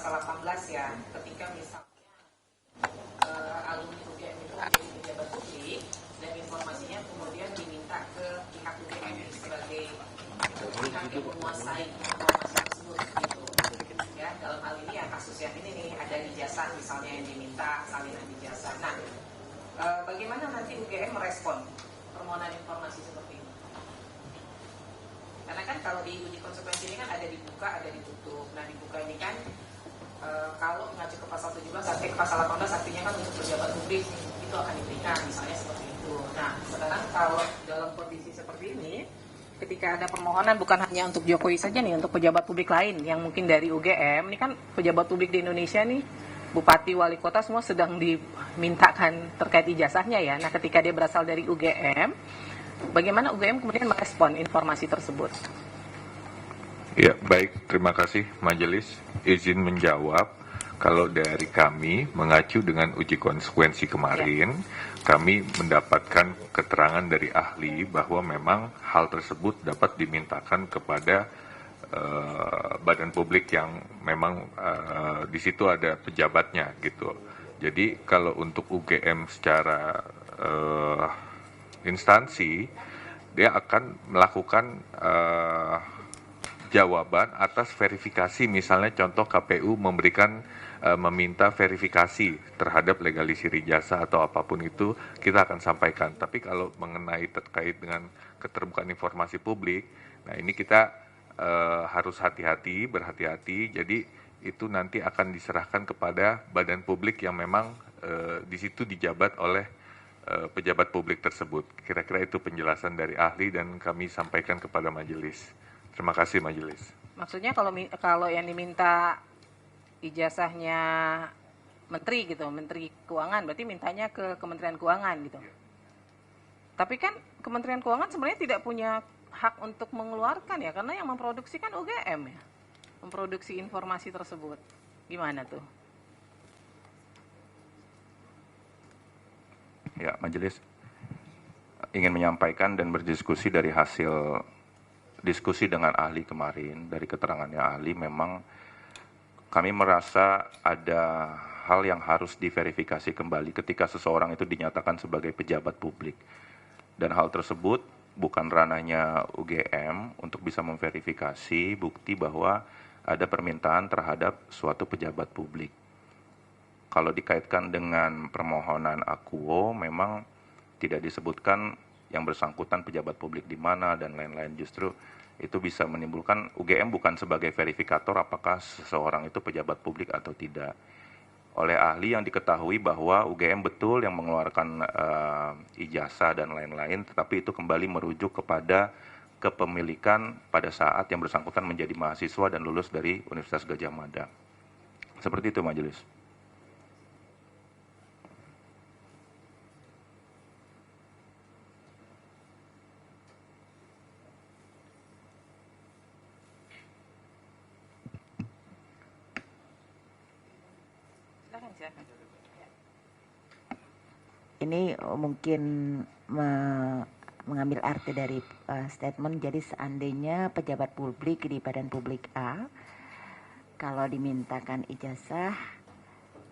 pasal 18 ya, ketika misalnya alumni UGM itu menjadi pejabat publik dan informasinya kemudian diminta ke pihak UGM sebagai pihak yang menguasai informasi tersebut gitu. Ya, dalam hal ini ya kasus yang ini nih, ada ijazah misalnya yang diminta salinan ijazah. Nah, bagaimana nanti UGM merespon permohonan informasi seperti ini? Karena kan kalau di uji konsekuensi ini kan ada dibuka, ada ditutup. Nah, dibuka ini kan kalau mengacu ke pasal 17 sampai ke pasal 18 artinya kan untuk pejabat publik itu akan diberikan, misalnya seperti itu. Nah, sekarang kalau dalam kondisi seperti ini, ketika ada permohonan bukan hanya untuk Jokowi saja nih, untuk pejabat publik lain yang mungkin dari UGM, ini kan pejabat publik di Indonesia nih, bupati, wali kota semua sedang dimintakan terkait ijazahnya ya. Nah, ketika dia berasal dari UGM, bagaimana UGM kemudian merespon informasi tersebut? Ya, baik. Terima kasih Majelis. Izin menjawab. Kalau dari kami mengacu dengan uji konsekuensi kemarin, kami mendapatkan keterangan dari ahli bahwa memang hal tersebut dapat dimintakan kepada badan publik yang memang di situ ada pejabatnya gitu. Jadi kalau untuk UGM secara instansi, dia akan melakukan jawaban atas verifikasi, misalnya contoh KPU meminta verifikasi terhadap legalisir ijazah atau apapun itu, kita akan sampaikan. Tapi kalau mengenai terkait dengan keterbukaan informasi publik, nah ini kita harus berhati-hati. Jadi itu nanti akan diserahkan kepada badan publik yang memang di situ dijabat oleh pejabat publik tersebut. Kira-kira itu penjelasan dari ahli dan kami sampaikan kepada majelis. Terima kasih majelis. Maksudnya kalau yang diminta ijazahnya menteri gitu, menteri keuangan, berarti mintanya ke Kementerian Keuangan gitu. Tapi kan Kementerian Keuangan sebenarnya tidak punya hak untuk mengeluarkan ya, karena yang memproduksi kan UGM ya, memproduksi informasi tersebut. Gimana tuh? Ya, majelis ingin menyampaikan dan berdiskusi dari hasil diskusi dengan ahli kemarin, dari keterangannya ahli, memang kami merasa ada hal yang harus diverifikasi kembali ketika seseorang itu dinyatakan sebagai pejabat publik. Dan hal tersebut bukan ranahnya UGM untuk bisa memverifikasi bukti bahwa ada permintaan terhadap suatu pejabat publik. Kalau dikaitkan dengan permohonan akuo, memang tidak disebutkan yang bersangkutan pejabat publik di mana dan lain-lain. Justru itu bisa menimbulkan UGM bukan sebagai verifikator apakah seseorang itu pejabat publik atau tidak. Oleh ahli yang diketahui bahwa UGM betul yang mengeluarkan ijazah dan lain-lain, tetapi itu kembali merujuk kepada kepemilikan pada saat yang bersangkutan menjadi mahasiswa dan lulus dari Universitas Gadjah Mada. Seperti itu majelis. Ini mungkin mengambil arti dari statement, jadi seandainya pejabat publik di badan publik A, kalau dimintakan ijazah,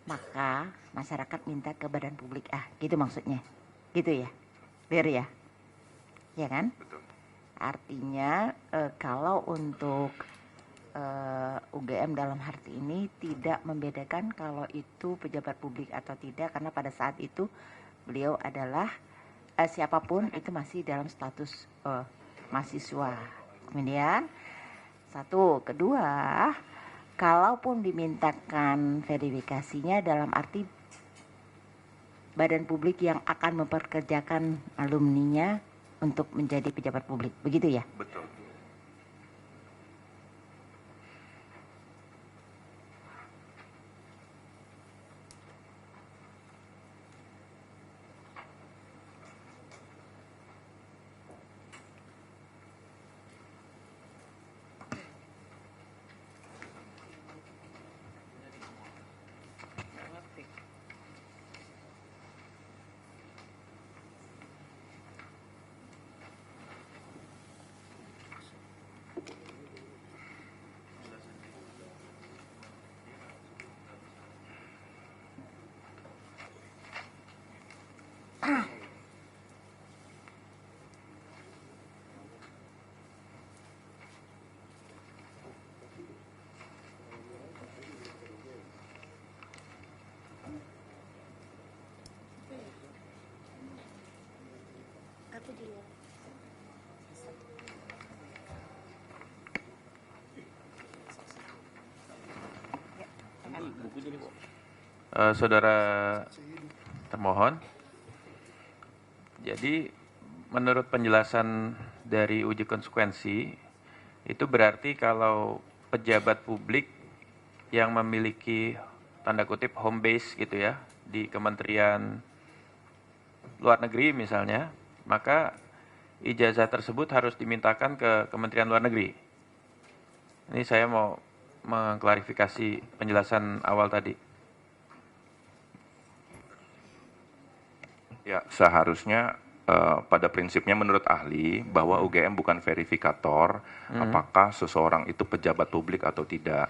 maka masyarakat minta ke badan publik A, gitu maksudnya, gitu ya, clear ya, ya kan? Betul. Artinya kalau untuk UGM dalam arti ini tidak membedakan kalau itu pejabat publik atau tidak, karena pada saat itu beliau adalah siapapun itu masih dalam status mahasiswa. Kemudian kedua, kalaupun dimintakan verifikasinya dalam arti badan publik yang akan memperkerjakan alumninya untuk menjadi pejabat publik, begitu ya? Betul. Saudara termohon, jadi menurut penjelasan dari uji konsekuensi, itu berarti kalau pejabat publik yang memiliki tanda kutip home base gitu ya, di Kementerian Luar Negeri misalnya, maka ijazah tersebut harus dimintakan ke Kementerian Luar Negeri. Ini saya mau mengklarifikasi penjelasan awal tadi. Ya, seharusnya pada prinsipnya menurut ahli bahwa UGM bukan verifikator apakah seseorang itu pejabat publik atau tidak.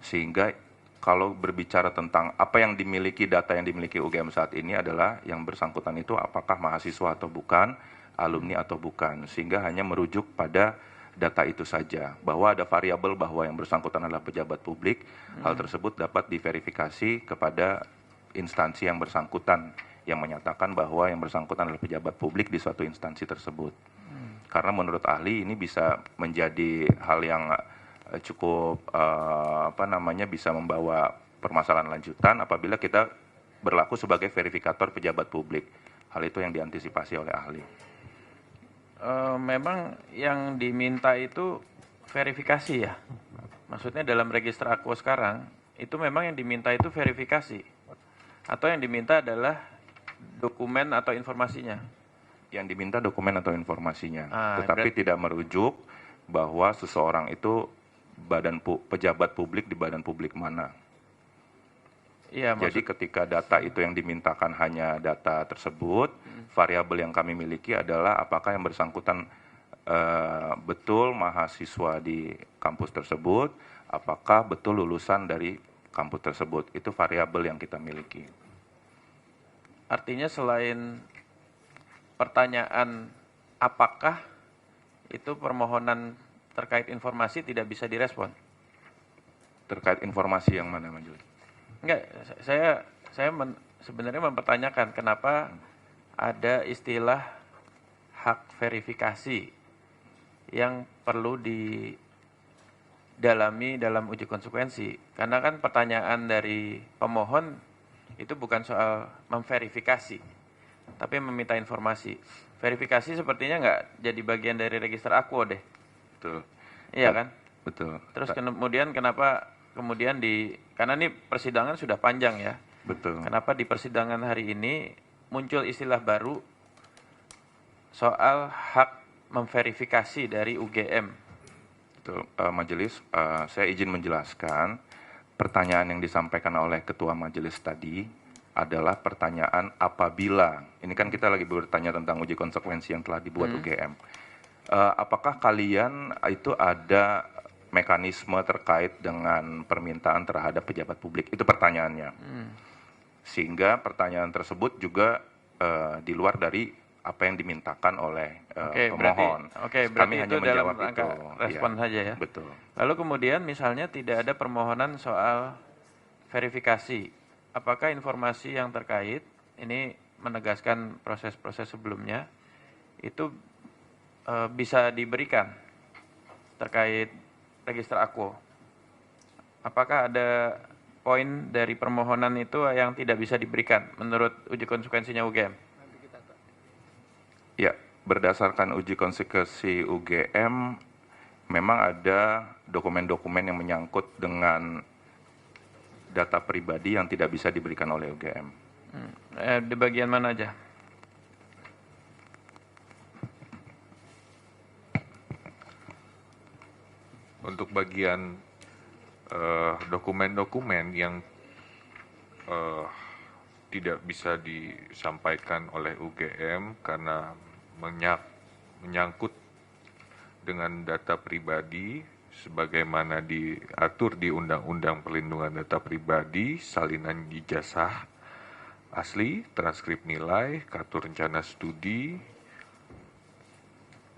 Sehingga kalau berbicara tentang apa yang dimiliki, data yang dimiliki UGM saat ini adalah yang bersangkutan itu apakah mahasiswa atau bukan, alumni atau bukan. Sehingga hanya merujuk pada data itu saja. Bahwa ada variabel bahwa yang bersangkutan adalah pejabat publik, hal tersebut dapat diverifikasi kepada instansi yang bersangkutan yang menyatakan bahwa yang bersangkutan adalah pejabat publik di suatu instansi tersebut. Karena menurut ahli ini bisa menjadi hal yang cukup bisa membawa permasalahan lanjutan apabila kita berlaku sebagai verifikator pejabat publik. Hal itu yang diantisipasi oleh ahli. Memang yang diminta itu verifikasi ya. Maksudnya dalam register Aquo sekarang itu memang yang diminta itu verifikasi. Atau yang diminta adalah dokumen atau informasinya. Yang diminta dokumen atau informasinya, tetapi tidak merujuk bahwa seseorang itu pejabat publik di badan publik mana. Iya, jadi ketika data itu yang dimintakan hanya data tersebut, variabel yang kami miliki adalah apakah yang bersangkutan betul mahasiswa di kampus tersebut, apakah betul lulusan dari kampus tersebut. Itu variabel yang kita miliki. Artinya selain pertanyaan apakah itu permohonan terkait informasi tidak bisa direspon? Terkait informasi yang mana, Majelis? Enggak, saya sebenarnya mempertanyakan kenapa ada istilah hak verifikasi yang perlu didalami dalam uji konsekuensi. Karena kan pertanyaan dari pemohon itu bukan soal memverifikasi, tapi meminta informasi. Verifikasi sepertinya nggak jadi bagian dari register Aquo deh. Betul. Iya kan? Betul. Terus kemudian kenapa karena ini persidangan sudah panjang ya. Betul. Kenapa di persidangan hari ini muncul istilah baru soal hak memverifikasi dari UGM? Betul. Majelis, saya izin menjelaskan. Pertanyaan yang disampaikan oleh Ketua Majelis tadi adalah pertanyaan apabila, ini kan kita lagi bertanya tentang uji konsekuensi yang telah dibuat UGM. Apakah kalian itu ada mekanisme terkait dengan permintaan terhadap pejabat publik? Itu pertanyaannya. Sehingga pertanyaan tersebut juga di luar dari apa yang dimintakan oleh pemohon. Berarti kami hanya menjawab itu. Respon saja ya. Betul. Lalu kemudian misalnya tidak ada permohonan soal verifikasi. Apakah informasi yang terkait, ini menegaskan proses-proses sebelumnya, itu bisa diberikan terkait register Aquo? Apakah ada poin dari permohonan itu yang tidak bisa diberikan menurut uji konsekuensinya UGM? Ya, berdasarkan uji konsekuensi UGM, memang ada dokumen-dokumen yang menyangkut dengan data pribadi yang tidak bisa diberikan oleh UGM. Di bagian mana aja? Untuk bagian dokumen-dokumen yang tidak bisa disampaikan oleh UGM karena menyangkut dengan data pribadi sebagaimana diatur di Undang-Undang Perlindungan Data Pribadi, salinan ijazah asli, transkrip nilai, kartu rencana studi,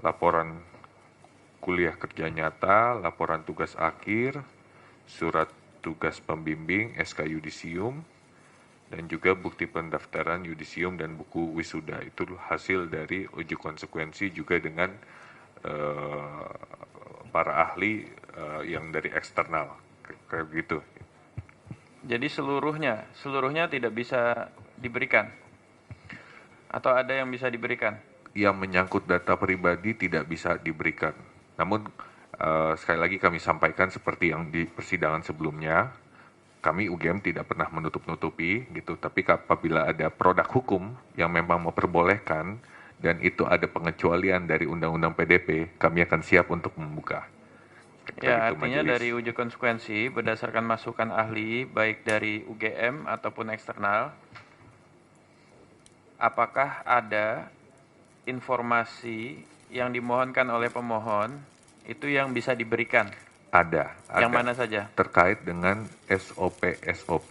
laporan kuliah kerja nyata, laporan tugas akhir, surat tugas pembimbing, SK yudisium, dan juga bukti pendaftaran yudisium dan buku wisuda. Itu hasil dari uji konsekuensi juga dengan para ahli yang dari eksternal, kayak gitu. Jadi seluruhnya tidak bisa diberikan? Atau ada yang bisa diberikan? Yang menyangkut data pribadi tidak bisa diberikan. Namun sekali lagi kami sampaikan seperti yang di persidangan sebelumnya, kami UGM tidak pernah menutup-nutupi gitu, tapi apabila ada produk hukum yang memang memperbolehkan dan itu ada pengecualian dari Undang-Undang PDP, kami akan siap untuk membuka. Ya, artinya dari uji konsekuensi berdasarkan masukan ahli baik dari UGM ataupun eksternal, apakah ada informasi yang dimohonkan oleh pemohon itu yang bisa diberikan? Ada. Yang mana saja? Terkait dengan SOP-SOP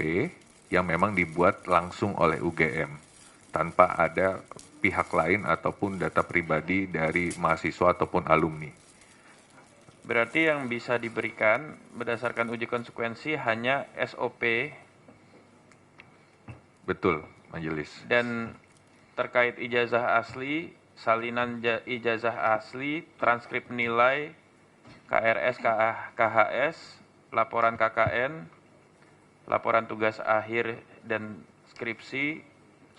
yang memang dibuat langsung oleh UGM tanpa ada pihak lain ataupun data pribadi dari mahasiswa ataupun alumni. Berarti yang bisa diberikan berdasarkan uji konsekuensi hanya SOP. Betul, Majelis. Dan terkait ijazah asli, salinan ijazah asli, transkrip nilai, KRS, KHS, laporan KKN, laporan tugas akhir dan skripsi,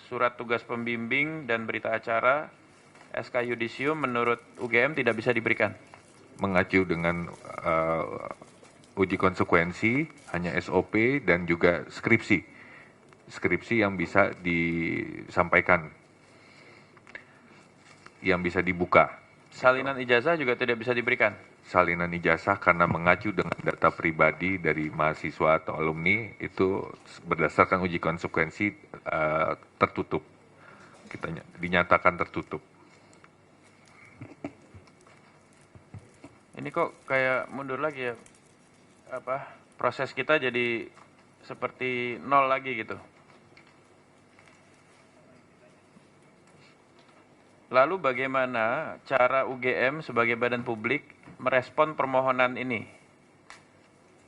surat tugas pembimbing dan berita acara, SK yudisium menurut UGM tidak bisa diberikan. Mengacu dengan uji konsekuensi hanya SOP dan juga skripsi. Skripsi yang bisa disampaikan, yang bisa dibuka. Salinan ijazah juga tidak bisa diberikan. Salinan ijazah karena mengacu dengan data pribadi dari mahasiswa atau alumni itu berdasarkan uji konsekuensi tertutup. Kita dinyatakan tertutup. Ini kok kayak mundur lagi ya, proses kita jadi seperti nol lagi gitu. Lalu bagaimana cara UGM sebagai badan publik merespon permohonan ini?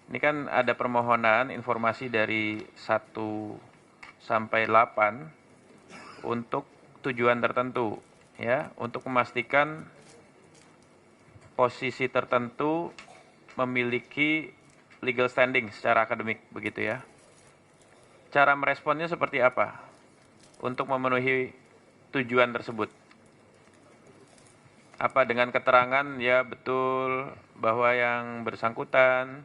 Ini kan ada permohonan informasi dari 1 sampai 8 untuk tujuan tertentu, ya, untuk memastikan posisi tertentu memiliki legal standing secara akademik, begitu ya. Cara meresponnya seperti apa untuk memenuhi tujuan tersebut? Apa dengan keterangan ya betul bahwa yang bersangkutan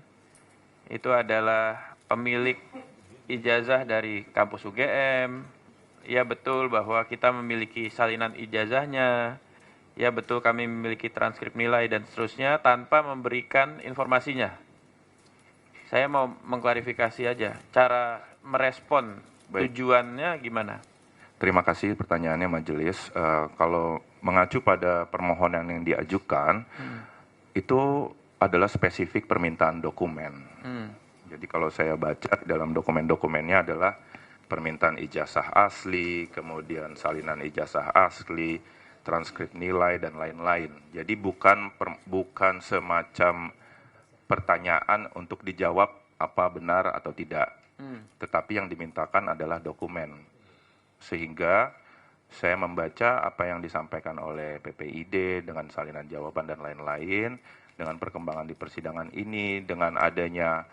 itu adalah pemilik ijazah dari kampus UGM, ya betul bahwa kita memiliki salinan ijazahnya, ya betul kami memiliki transkrip nilai dan seterusnya tanpa memberikan informasinya. Saya mau mengklarifikasi aja, cara merespon tujuannya gimana? Terima kasih pertanyaannya Majelis. Kalau mengacu pada permohonan yang diajukan, itu adalah spesifik permintaan dokumen. Jadi kalau saya baca dalam dokumen-dokumennya adalah permintaan ijazah asli, kemudian salinan ijazah asli, transkrip nilai dan lain-lain. Jadi bukan semacam pertanyaan untuk dijawab apa benar atau tidak. Tetapi yang dimintakan adalah dokumen. Sehingga saya membaca apa yang disampaikan oleh PPID dengan salinan jawaban dan lain-lain, dengan perkembangan di persidangan ini, dengan adanya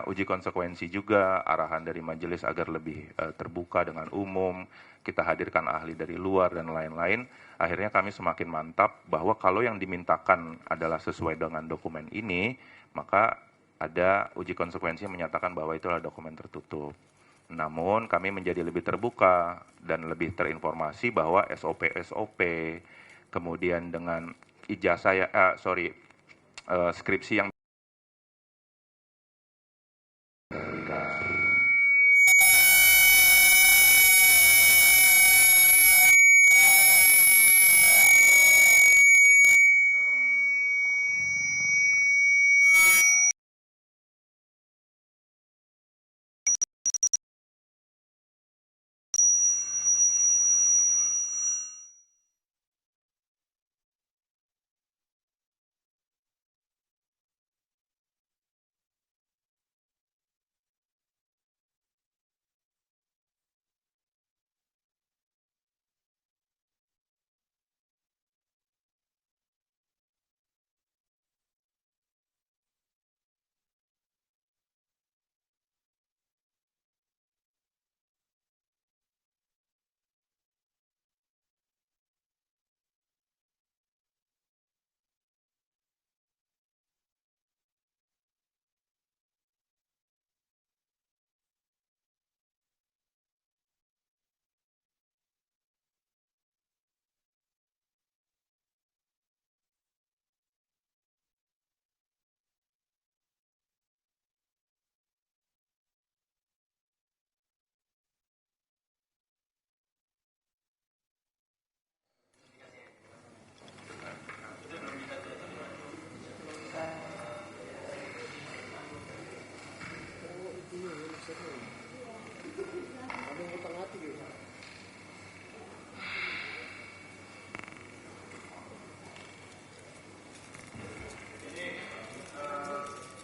uji konsekuensi juga, arahan dari majelis agar lebih terbuka dengan umum, kita hadirkan ahli dari luar dan lain-lain, akhirnya kami semakin mantap bahwa kalau yang dimintakan adalah sesuai dengan dokumen ini, maka ada uji konsekuensi yang menyatakan bahwa itu adalah dokumen tertutup. Namun kami menjadi lebih terbuka dan lebih terinformasi bahwa SOP-SOP, kemudian dengan skripsi yang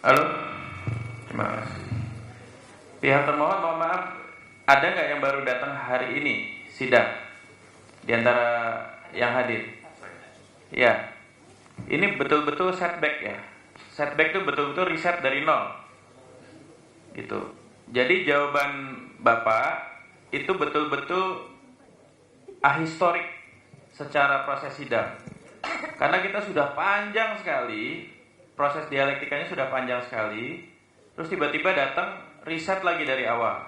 Halo? Terima kasih. Pihak termohon, mohon maaf, ada nggak yang baru datang hari ini sidang di antara yang hadir? Ya, ini betul-betul setback ya. Setback itu betul-betul riset dari nol, gitu. Jadi jawaban Bapak itu betul-betul ahistorik secara proses sidang. Karena kita sudah panjang sekali, proses dialektikanya sudah panjang sekali, terus tiba-tiba datang riset lagi dari awal.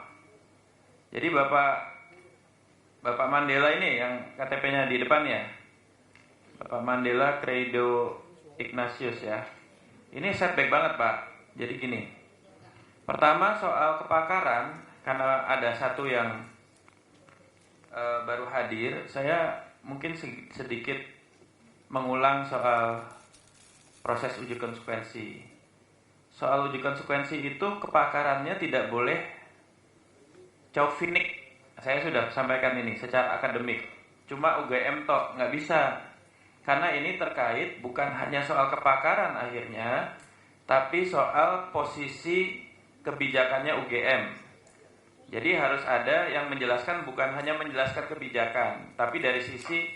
Jadi Bapak Mandela ini yang KTP-nya di depan ya, Bapak Mandela Credo Ignatius ya. Ini setback banget Pak. Jadi gini, pertama soal kepakaran, karena ada satu yang baru hadir, saya mungkin sedikit mengulang soal proses uji konsekuensi. Soal uji konsekuensi itu kepakarannya tidak boleh chauvinik. Saya sudah sampaikan ini secara akademik. Cuma UGM tok, nggak bisa. Karena ini terkait bukan hanya soal kepakaran akhirnya, tapi soal posisi kebijakannya UGM. Jadi harus ada yang menjelaskan, bukan hanya menjelaskan kebijakan, tapi dari sisi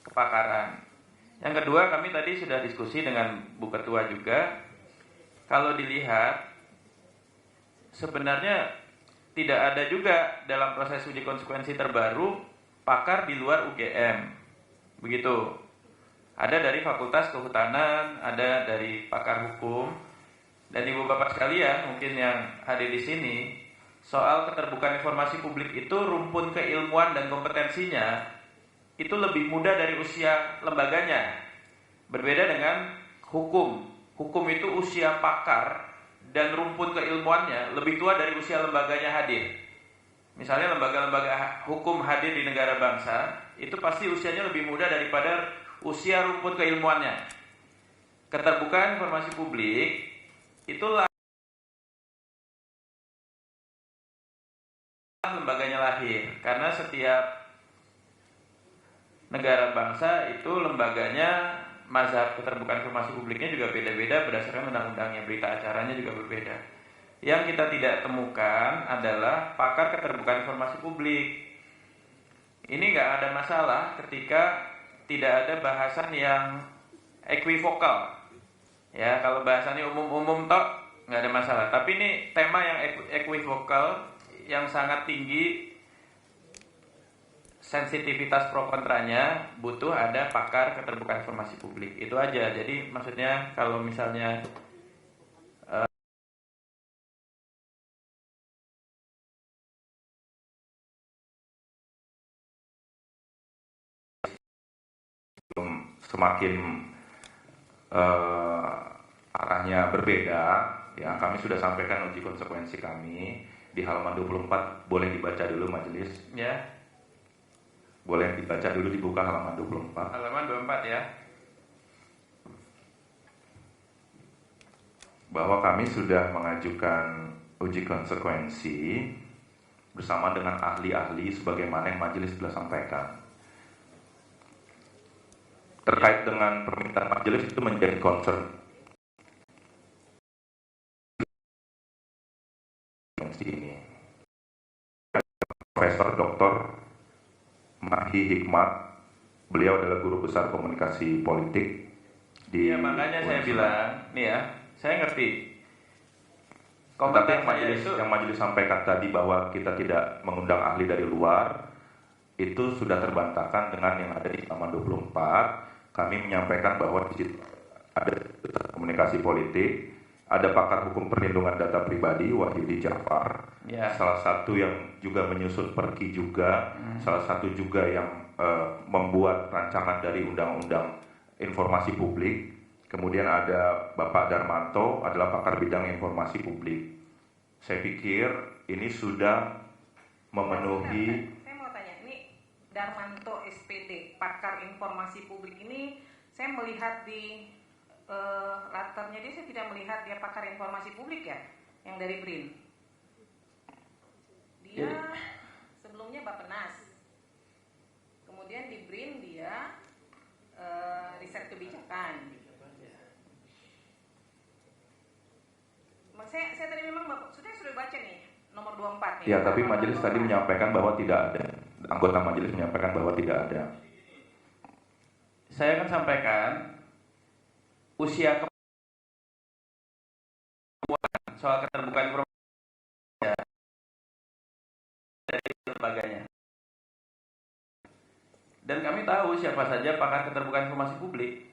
kepakaran. Yang kedua, kami tadi sudah diskusi dengan Bu Ketua juga. Kalau dilihat, sebenarnya tidak ada juga dalam proses uji konsekuensi terbaru pakar di luar UGM. Begitu. Ada dari Fakultas Kehutanan, ada dari pakar hukum, dan Ibu Bapak sekalian mungkin yang hadir di sini, soal keterbukaan informasi publik itu rumpun keilmuan dan kompetensinya itu lebih muda dari usia lembaganya. Berbeda dengan hukum. Hukum itu usia pakar dan rumpun keilmuannya lebih tua dari usia lembaganya hadir. Misalnya lembaga-lembaga hukum hadir di negara bangsa, itu pasti usianya lebih muda daripada usia rumpun keilmuannya. Keterbukaan informasi publik itulah lembaganya lahir, karena setiap negara bangsa itu lembaganya, mazhab keterbukaan informasi publiknya juga beda-beda berdasarkan undang-undangnya, berita acaranya juga berbeda. Yang kita tidak temukan adalah pakar keterbukaan informasi publik. Ini nggak ada masalah ketika tidak ada bahasan yang equivokal. Ya, kalau bahasannya umum-umum tok nggak ada masalah. Tapi ini tema yang equivokal yang sangat tinggi, sensitivitas pro kontranya, butuh ada pakar keterbukaan informasi publik. Itu aja. Jadi maksudnya kalau misalnya semakin arahnya berbeda, ya kami sudah sampaikan uji konsekuensi kami di halaman 24, boleh dibaca dulu majelis. ya, Boleh dibaca dulu, dibuka halaman 24. halaman 24 ya. Bahwa kami sudah mengajukan uji konsekuensi bersama dengan ahli-ahli sebagaimana yang majelis telah sampaikan. Terkait dengan permintaan majelis itu menjadi concern ini. Profesor Dr. Mahi Hikmat, beliau adalah guru besar komunikasi politik di. Ya, makanya saya bilang, nih ya, saya ngerti. Tapi yang majelis sampaikan tadi bahwa kita tidak mengundang ahli dari luar, itu sudah terbantahkan dengan yang ada di halaman 24. Kami menyampaikan bahwa di situ ada komunikasi politik, ada pakar hukum perlindungan data pribadi Wahyudi Jafar, ya. Salah satu yang juga menyusun perki juga, salah satu juga yang membuat rancangan dari undang-undang informasi publik. Kemudian ada Bapak Darmanto, adalah pakar bidang informasi publik. Saya pikir ini sudah memenuhi. Saya mau tanya, ini Darmanto SPD, pakar informasi publik ini, saya melihat di latarnya dia, saya tidak melihat dia pakar informasi publik ya, yang dari BRIN. Dia sebelumnya Bappenas, kemudian di BRIN dia riset kebijakan. Saya tadi memang Bapak sudah baca nih nomor 24 nih. Ya, tapi majelis tadi menyampaikan bahwa tidak ada. Anggota majelis menyampaikan bahwa tidak ada. Saya akan sampaikan usia soal keterbukaan informasi dari lembaganya. Dan kami tahu siapa saja pakar keterbukaan informasi publik.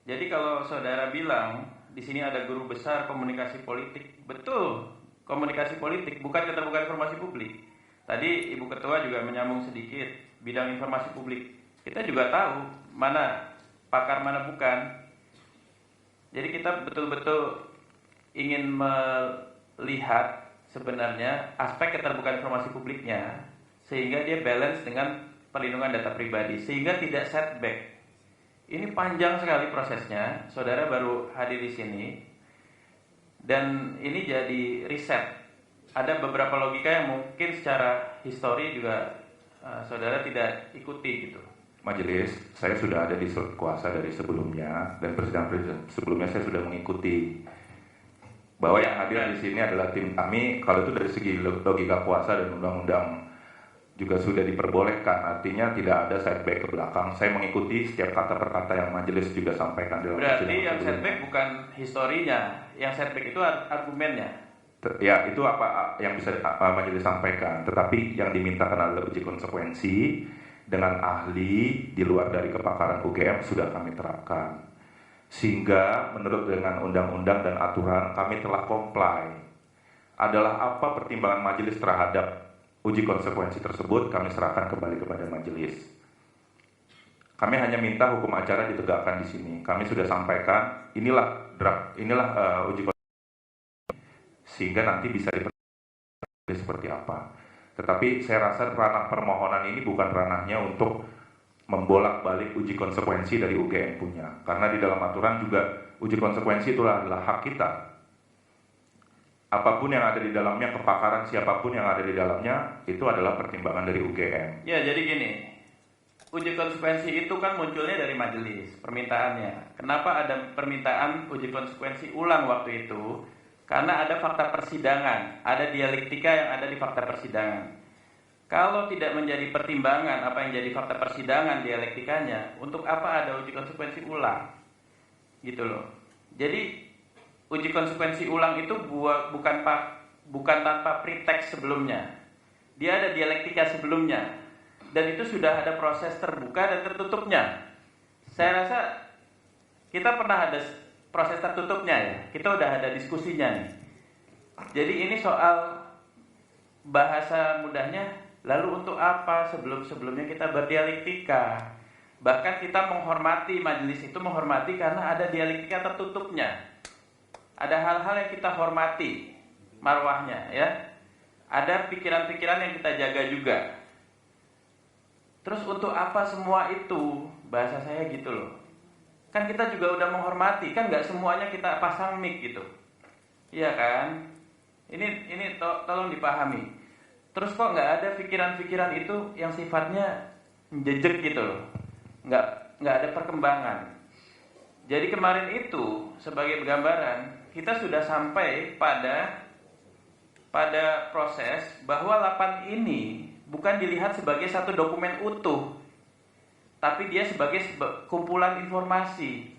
Jadi kalau saudara bilang di sini ada guru besar komunikasi politik, betul, komunikasi politik bukan keterbukaan informasi publik. Tadi Ibu Ketua juga menyambung sedikit bidang informasi publik. Kita juga tahu mana pakar mana bukan. Jadi kita betul-betul ingin melihat sebenarnya aspek keterbukaan informasi publiknya sehingga dia balance dengan perlindungan data pribadi sehingga tidak setback. Ini panjang sekali prosesnya, saudara baru hadir di sini, dan ini jadi riset. Ada beberapa logika yang mungkin secara histori juga saudara tidak ikuti gitu. Majelis, saya sudah ada di kuasa dari sebelumnya, dan presiden sebelumnya saya sudah mengikuti. Bahwa yang hadir di sini adalah tim kami, kalau itu dari segi logika kuasa dan undang-undang juga sudah diperbolehkan, artinya tidak ada setback ke belakang. Saya mengikuti setiap kata per kata yang majelis juga sampaikan dalam berarti yang setback bukan historinya, yang setback itu argumennya. Ya, itu apa yang bisa majelis sampaikan. Tetapi yang dimintakan adalah uji konsekuensi dengan ahli di luar dari kepakaran UGM sudah kami terapkan. Sehingga menurut dengan undang-undang dan aturan kami telah comply. Adalah apa pertimbangan majelis terhadap uji konsekuensi tersebut kami serahkan kembali kepada majelis. Kami hanya minta hukum acara ditegakkan di sini. Kami sudah sampaikan inilah draft, uji konsekuensi sehingga nanti bisa diperhatikan seperti apa. Tetapi saya rasa ranah permohonan ini bukan ranahnya untuk membolak-balik uji konsekuensi dari UGM punya. Karena di dalam aturan juga uji konsekuensi itulah adalah hak kita. Apapun yang ada di dalamnya, kepakaran siapapun yang ada di dalamnya, itu adalah pertimbangan dari UGM. Ya, jadi gini, uji konsekuensi itu kan munculnya dari majelis, permintaannya. Kenapa ada permintaan uji konsekuensi ulang waktu itu? Karena ada fakta persidangan, ada dialektika yang ada di fakta persidangan. Kalau tidak menjadi pertimbangan apa yang jadi fakta persidangan dialektikanya, untuk apa ada uji konsekuensi ulang? Gitu loh. Jadi uji konsekuensi ulang itu bukan tanpa preteks sebelumnya. Dia ada dialektika sebelumnya. Dan itu sudah ada proses terbuka dan tertutupnya. Saya rasa kita pernah ada proses tertutupnya ya. Kita udah ada diskusinya nih. Jadi ini soal bahasa mudahnya, lalu untuk apa sebelum-sebelumnya kita berdialektika? Bahkan kita menghormati, majelis itu menghormati karena ada dialektika tertutupnya. Ada hal-hal yang kita hormati marwahnya ya. Ada pikiran-pikiran yang kita jaga juga. Terus untuk apa semua itu? Bahasa saya gitu loh. Kan kita juga udah menghormati, kan nggak semuanya kita pasang mic gitu. Iya kan? Ini tolong dipahami. Terus kok nggak ada pikiran-pikiran itu yang sifatnya menjejek gitu loh. Nggak ada perkembangan. Jadi kemarin itu sebagai gambaran, kita sudah sampai pada proses bahwa lapan ini bukan dilihat sebagai satu dokumen utuh, tapi dia sebagai kumpulan informasi.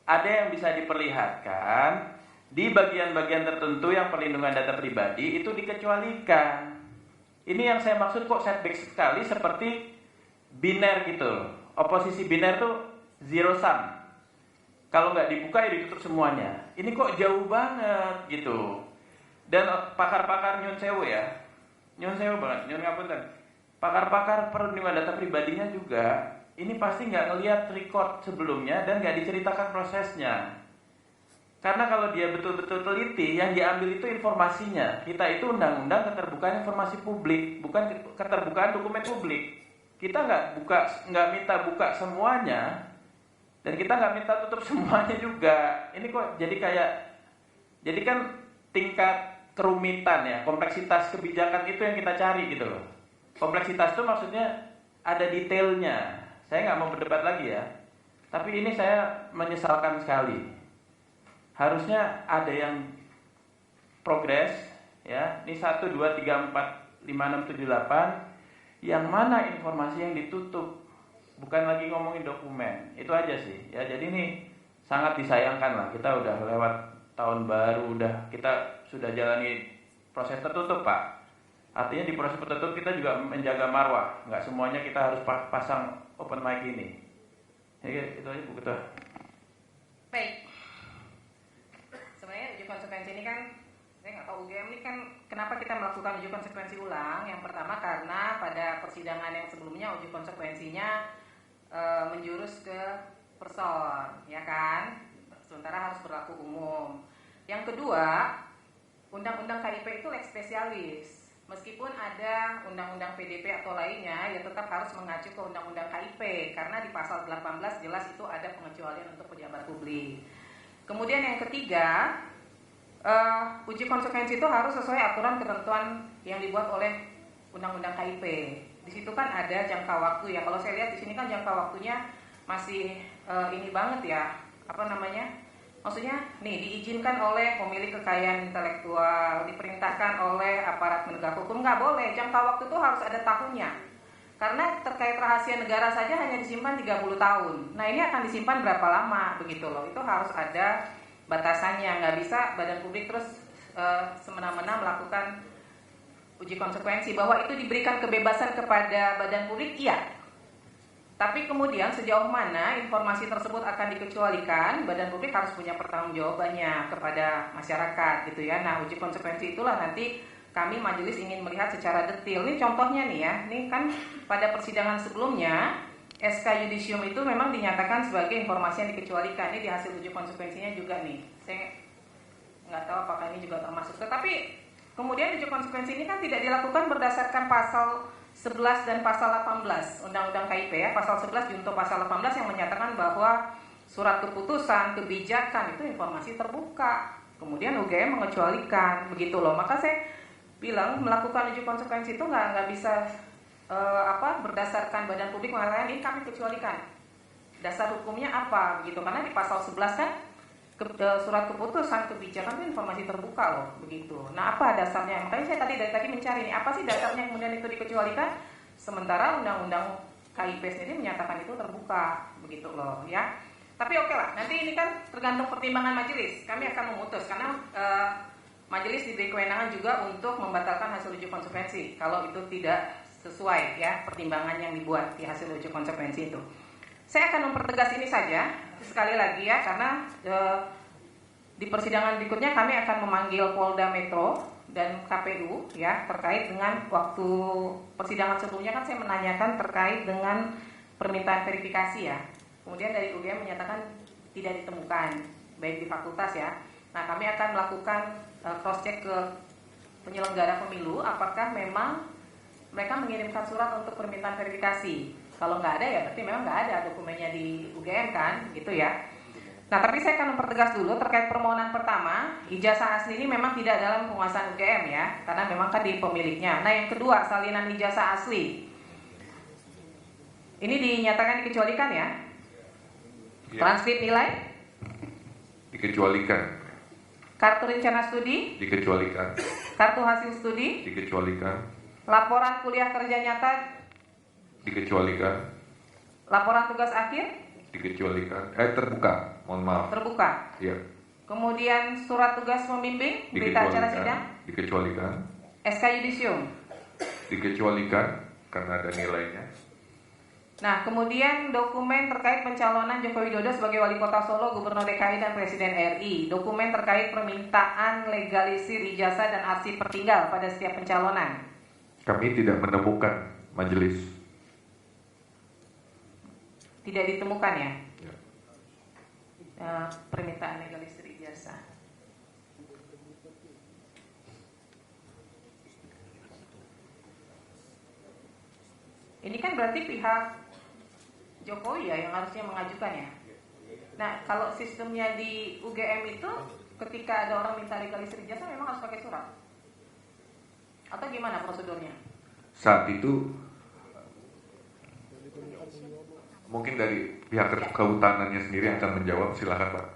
Ada yang bisa diperlihatkan di bagian-bagian tertentu yang perlindungan data pribadi itu dikecualikan. Ini yang saya maksud kok setback sekali seperti biner gitu. Oposisi biner tuh zero sum. Kalau nggak dibuka ya ditutup semuanya. Ini kok jauh banget gitu. Dan pakar-pakar nyun sewu ya, nyun sewu banget, nyun ngapunten. Pakar-pakar perlindungan data pribadinya juga, ini pasti nggak ngelihat record sebelumnya dan nggak diceritakan prosesnya. Karena kalau dia betul-betul teliti, yang diambil itu informasinya. Kita itu undang-undang keterbukaan informasi publik, bukan keterbukaan dokumen publik. Kita nggak minta buka semuanya. Dan kita nggak minta tutup semuanya juga. Ini kok jadi kan tingkat kerumitan ya, kompleksitas kebijakan itu yang kita cari gitu loh. Kompleksitas itu maksudnya ada detailnya. Saya nggak mau berdebat lagi ya. Tapi ini saya menyesalkan sekali. Harusnya ada yang progres ya. Ini 1 2 3 4 5 6 7 8 yang mana informasi yang ditutup. Bukan lagi ngomongin dokumen. Itu aja sih ya. Jadi ini sangat disayangkan lah, kita udah lewat tahun baru, kita sudah jalani proses tertutup, Pak. Artinya di proses tertutup kita juga menjaga marwah, nggak semuanya kita harus pasang open mic ini. Ya, itu aja Bu Ketua. Baik. Sebenarnya uji konsekuensi ini kan, saya nggak tahu UGM ini kan kenapa kita melakukan uji konsekuensi ulang. Yang pertama karena pada persidangan yang sebelumnya uji konsekuensinya menjurus ke person, ya kan? Sementara harus berlaku umum. Yang kedua, undang-undang KIP itu lex spesialis. Meskipun ada undang-undang PDP atau lainnya, ya tetap harus mengacu ke undang-undang KIP karena di pasal 18 jelas itu ada pengecualian untuk pejabat publik. Kemudian yang ketiga, uji konsekuensi itu harus sesuai aturan ketentuan yang dibuat oleh undang-undang KIP. Di situ kan ada jangka waktu ya. Kalau saya lihat di sini kan jangka waktunya masih ini banget ya. Apa namanya? Maksudnya nih diizinkan oleh pemilik kekayaan intelektual, diperintahkan oleh aparat penegak hukum, nggak boleh. Jangka waktu itu harus ada tahunnya. Karena terkait rahasia negara saja hanya disimpan 30 tahun. Nah ini akan disimpan berapa lama begitu loh. Itu harus ada batasannya. Nggak bisa badan publik terus semena-mena melakukan uji konsekuensi. Bahwa itu diberikan kebebasan kepada badan publik, iya. Tapi kemudian sejauh mana informasi tersebut akan dikecualikan, badan publik harus punya pertanggungjawabannya kepada masyarakat gitu ya. Nah uji konsekuensi itulah nanti kami majelis ingin melihat secara detail. Ini contohnya nih ya, ini kan pada persidangan sebelumnya SK Yudisium itu memang dinyatakan sebagai informasi yang dikecualikan. Ini di hasil uji konsekuensinya juga nih. Saya nggak tahu apakah ini juga termasuk. Tetapi kemudian uji konsekuensi ini kan tidak dilakukan berdasarkan pasal 11 dan pasal 18 Undang-Undang KIP ya, pasal 11 junto pasal 18 yang menyatakan bahwa surat keputusan, kebijakan itu informasi terbuka. Kemudian UGM mengecualikan, begitu loh. Maka saya bilang melakukan uji konsekuensi itu nggak bisa berdasarkan badan publik mengatakan ini kami kecualikan. Dasar hukumnya apa begitu? Karena di pasal 11 kan surat keputusan kebijakan itu informasi terbuka loh begitu. Nah apa dasarnya? Makanya saya dari tadi mencari nih apa sih dasarnya kemudian itu dikecualikan, sementara undang-undang KIP sendiri menyatakan itu terbuka begitu loh ya. Tapi oke lah, nanti ini kan tergantung pertimbangan majelis. Kami akan memutus karena majelis diberi kewenangan juga untuk membatalkan hasil uji konsekuensi kalau itu tidak sesuai ya pertimbangan yang dibuat di hasil uji konsekuensi itu. Saya akan mempertegas ini saja sekali lagi ya, karena di persidangan berikutnya kami akan memanggil Polda Metro dan KPU ya terkait dengan waktu persidangan sebelumnya kan saya menanyakan terkait dengan permintaan verifikasi ya. Kemudian dari UGM menyatakan tidak ditemukan baik di fakultas ya. Nah kami akan melakukan cross check ke penyelenggara pemilu apakah memang mereka mengirimkan surat untuk permintaan verifikasi. Kalau nggak ada ya berarti memang nggak ada dokumennya di UGM kan, gitu ya. Nah tapi saya akan mempertegas dulu terkait permohonan pertama, ijazah asli ini memang tidak dalam penguasaan UGM ya, karena memang kan di pemiliknya. Nah yang kedua, salinan ijazah asli, ini dinyatakan dikecualikan ya. Transkrip nilai Dikecualikan. Kartu rencana studi Dikecualikan. Kartu hasil studi Dikecualikan. Laporan kuliah kerja nyata Dikecualikan. Laporan tugas akhir Dikecualikan. Terbuka. Mohon maaf. terbuka. Ya. Kemudian surat tugas membimbing berita acara sidang Dikecualikan. SK Yudisium. Dikecualikan karena ada nilainya. Nah, kemudian dokumen terkait pencalonan Joko Widodo sebagai Wali Kota Solo, Gubernur DKI dan Presiden RI. Dokumen terkait permintaan legalisir ijazah dan arsip pertinggal pada setiap pencalonan. Kami tidak menemukan majelis. Tidak ditemukan ya? Ya. Permintaan legalisir ijazah. Ini kan berarti pihak Jokowi ya yang harusnya mengajukan ya. Nah kalau sistemnya di UGM itu ketika ada orang minta legalisir ijazah memang harus pakai surat atau gimana prosedurnya? Saat itu mungkin dari pihak kehutanannya sendiri akan menjawab, silakan Pak.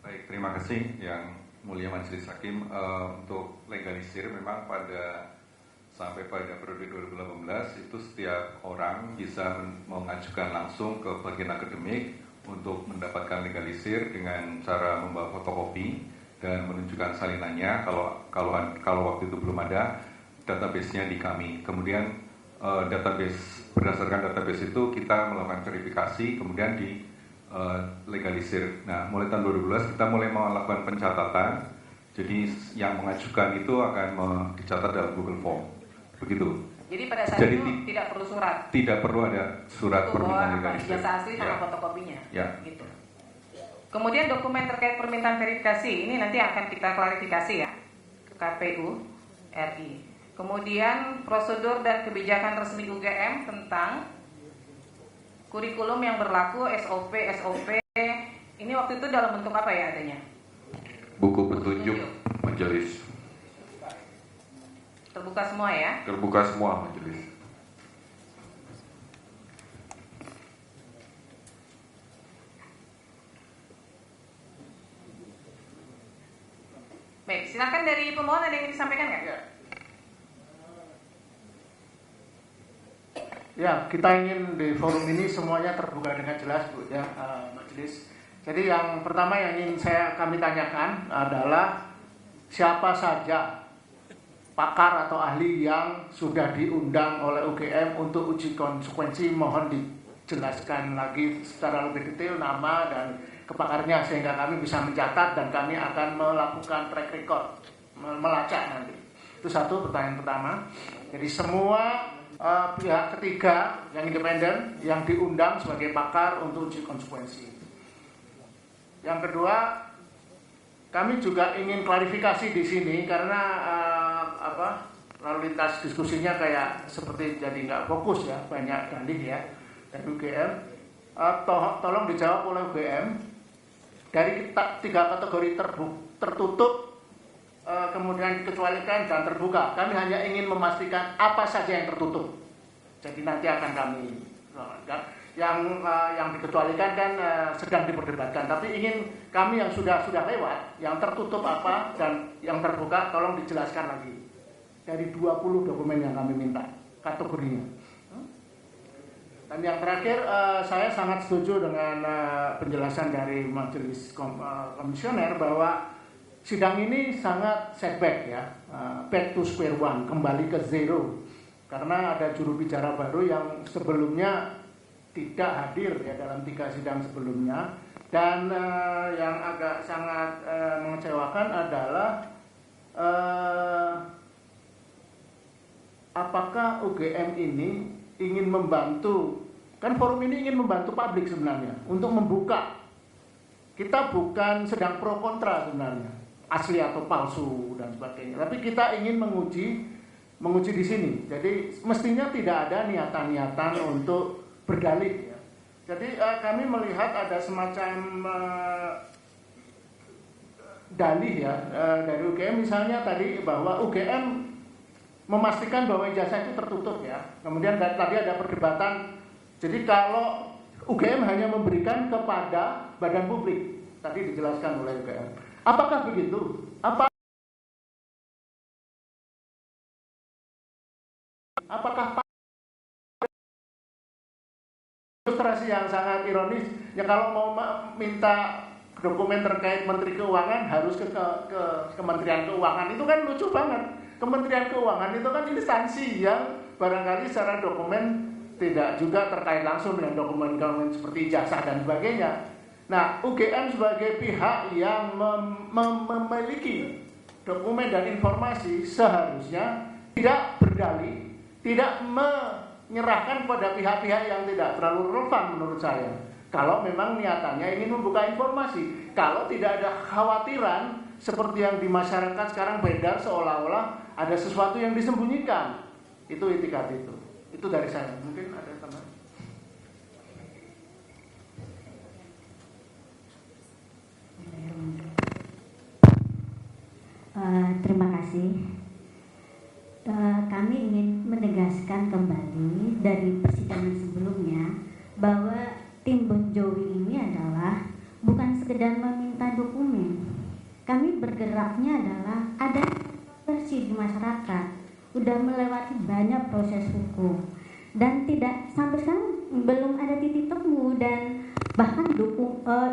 Baik, terima kasih. Yang mulia Majelis Hakim, untuk legalisir memang sampai pada periode 2018 itu setiap orang bisa mengajukan langsung ke bagian akademik untuk mendapatkan legalisir dengan cara membawa fotokopi dan menunjukkan salinannya. Kalau waktu itu belum ada, database-nya di kami. Kemudian berdasarkan database itu kita melakukan verifikasi, kemudian di legalisir. Nah, mulai tahun 2012 kita mulai melakukan pencatatan. Jadi yang mengajukan itu akan dicatat dalam Google Form. Begitu. Jadi pada saat itu tidak perlu surat. Tidak perlu ada surat permintaan legalisir. Ijazah asli sama fotokopinya. Ya. Gitu. Kemudian dokumen terkait permintaan verifikasi ini nanti akan kita klarifikasi ya ke KPU RI. Kemudian prosedur dan kebijakan resmi UGM tentang kurikulum yang berlaku, SOP ini waktu itu dalam bentuk apa ya adanya? Buku petunjuk majelis. Terbuka semua ya? Terbuka semua majelis. Baik, silakan dari pemohon ada yang ingin disampaikan nggak? Ya, kita ingin di forum ini semuanya terbuka dengan jelas, Bu, ya, majelis. Jadi yang pertama yang ingin kami tanyakan adalah siapa saja pakar atau ahli yang sudah diundang oleh UGM untuk uji konsekuensi. Mohon dijelaskan lagi secara lebih detail nama dan kepakarnya sehingga kami bisa mencatat dan kami akan melakukan track record, melacak nanti. Itu satu pertanyaan pertama. Jadi semua pihak ketiga yang independen yang diundang sebagai pakar untuk uji konsekuensi. Yang kedua, kami juga ingin klarifikasi di sini karena lalu lintas diskusinya kayak seperti jadi nggak fokus ya, banyak dalih ya dari UGM. Tolong dijawab oleh UGM dari 3 kategori tertutup, kemudian dikecualikan dan terbuka. Kami hanya ingin memastikan apa saja yang tertutup. Jadi nanti akan kami yang dikecualikan kan sedang diperdebatkan. Tapi ingin kami yang sudah lewat, yang tertutup apa dan yang terbuka tolong dijelaskan lagi. Dari 20 dokumen yang kami minta kategorinya. Dan yang terakhir, saya sangat setuju dengan penjelasan dari majelis komisioner bahwa sidang ini sangat setback ya, back to square one, kembali ke zero. Karena ada juru bicara baru yang sebelumnya tidak hadir ya dalam 3 sidang sebelumnya. Dan yang agak sangat mengecewakan adalah apakah UGM ini ingin membantu, kan forum ini ingin membantu publik sebenarnya untuk membuka. Kita bukan sedang pro kontra sebenarnya, asli atau palsu dan sebagainya. Tapi kita ingin menguji di sini. Jadi mestinya tidak ada niatan-niatan untuk berdalih. Ya. Jadi kami melihat ada semacam dalih ya dari UGM, misalnya tadi bahwa UGM memastikan bahwa ijazah itu tertutup ya. Kemudian tadi ada perdebatan. Jadi kalau UGM hanya memberikan kepada badan publik, tadi dijelaskan oleh UGM. Apakah begitu? Apakah ilustrasi yang sangat ironis ya, kalau mau minta dokumen terkait Menteri Keuangan harus ke Kementerian Keuangan, itu kan lucu banget. Kementerian Keuangan itu kan instansi yang barangkali secara dokumen tidak juga terkait langsung dengan dokumen-dokumen seperti ijazah dan sebagainya. Nah, UGM sebagai pihak yang memiliki dokumen dan informasi seharusnya tidak berdalih, tidak menyerahkan pada pihak-pihak yang tidak terlalu relevan menurut saya. Kalau memang niatannya ingin membuka informasi, kalau tidak ada kekhawatiran seperti yang di masyarakat sekarang beredar seolah-olah ada sesuatu yang disembunyikan. Itu itikat itu. Itu dari saya. Mungkin ada teman. Terima kasih. Kami ingin menegaskan kembali dari persidangan sebelumnya bahwa tim Bon Jovi ini adalah bukan sekedar meminta dokumen. Kami bergerak masalahnya adalah ada versi di masyarakat, udah melewati banyak proses hukum dan tidak sampai sekarang belum ada titik temu, dan bahkan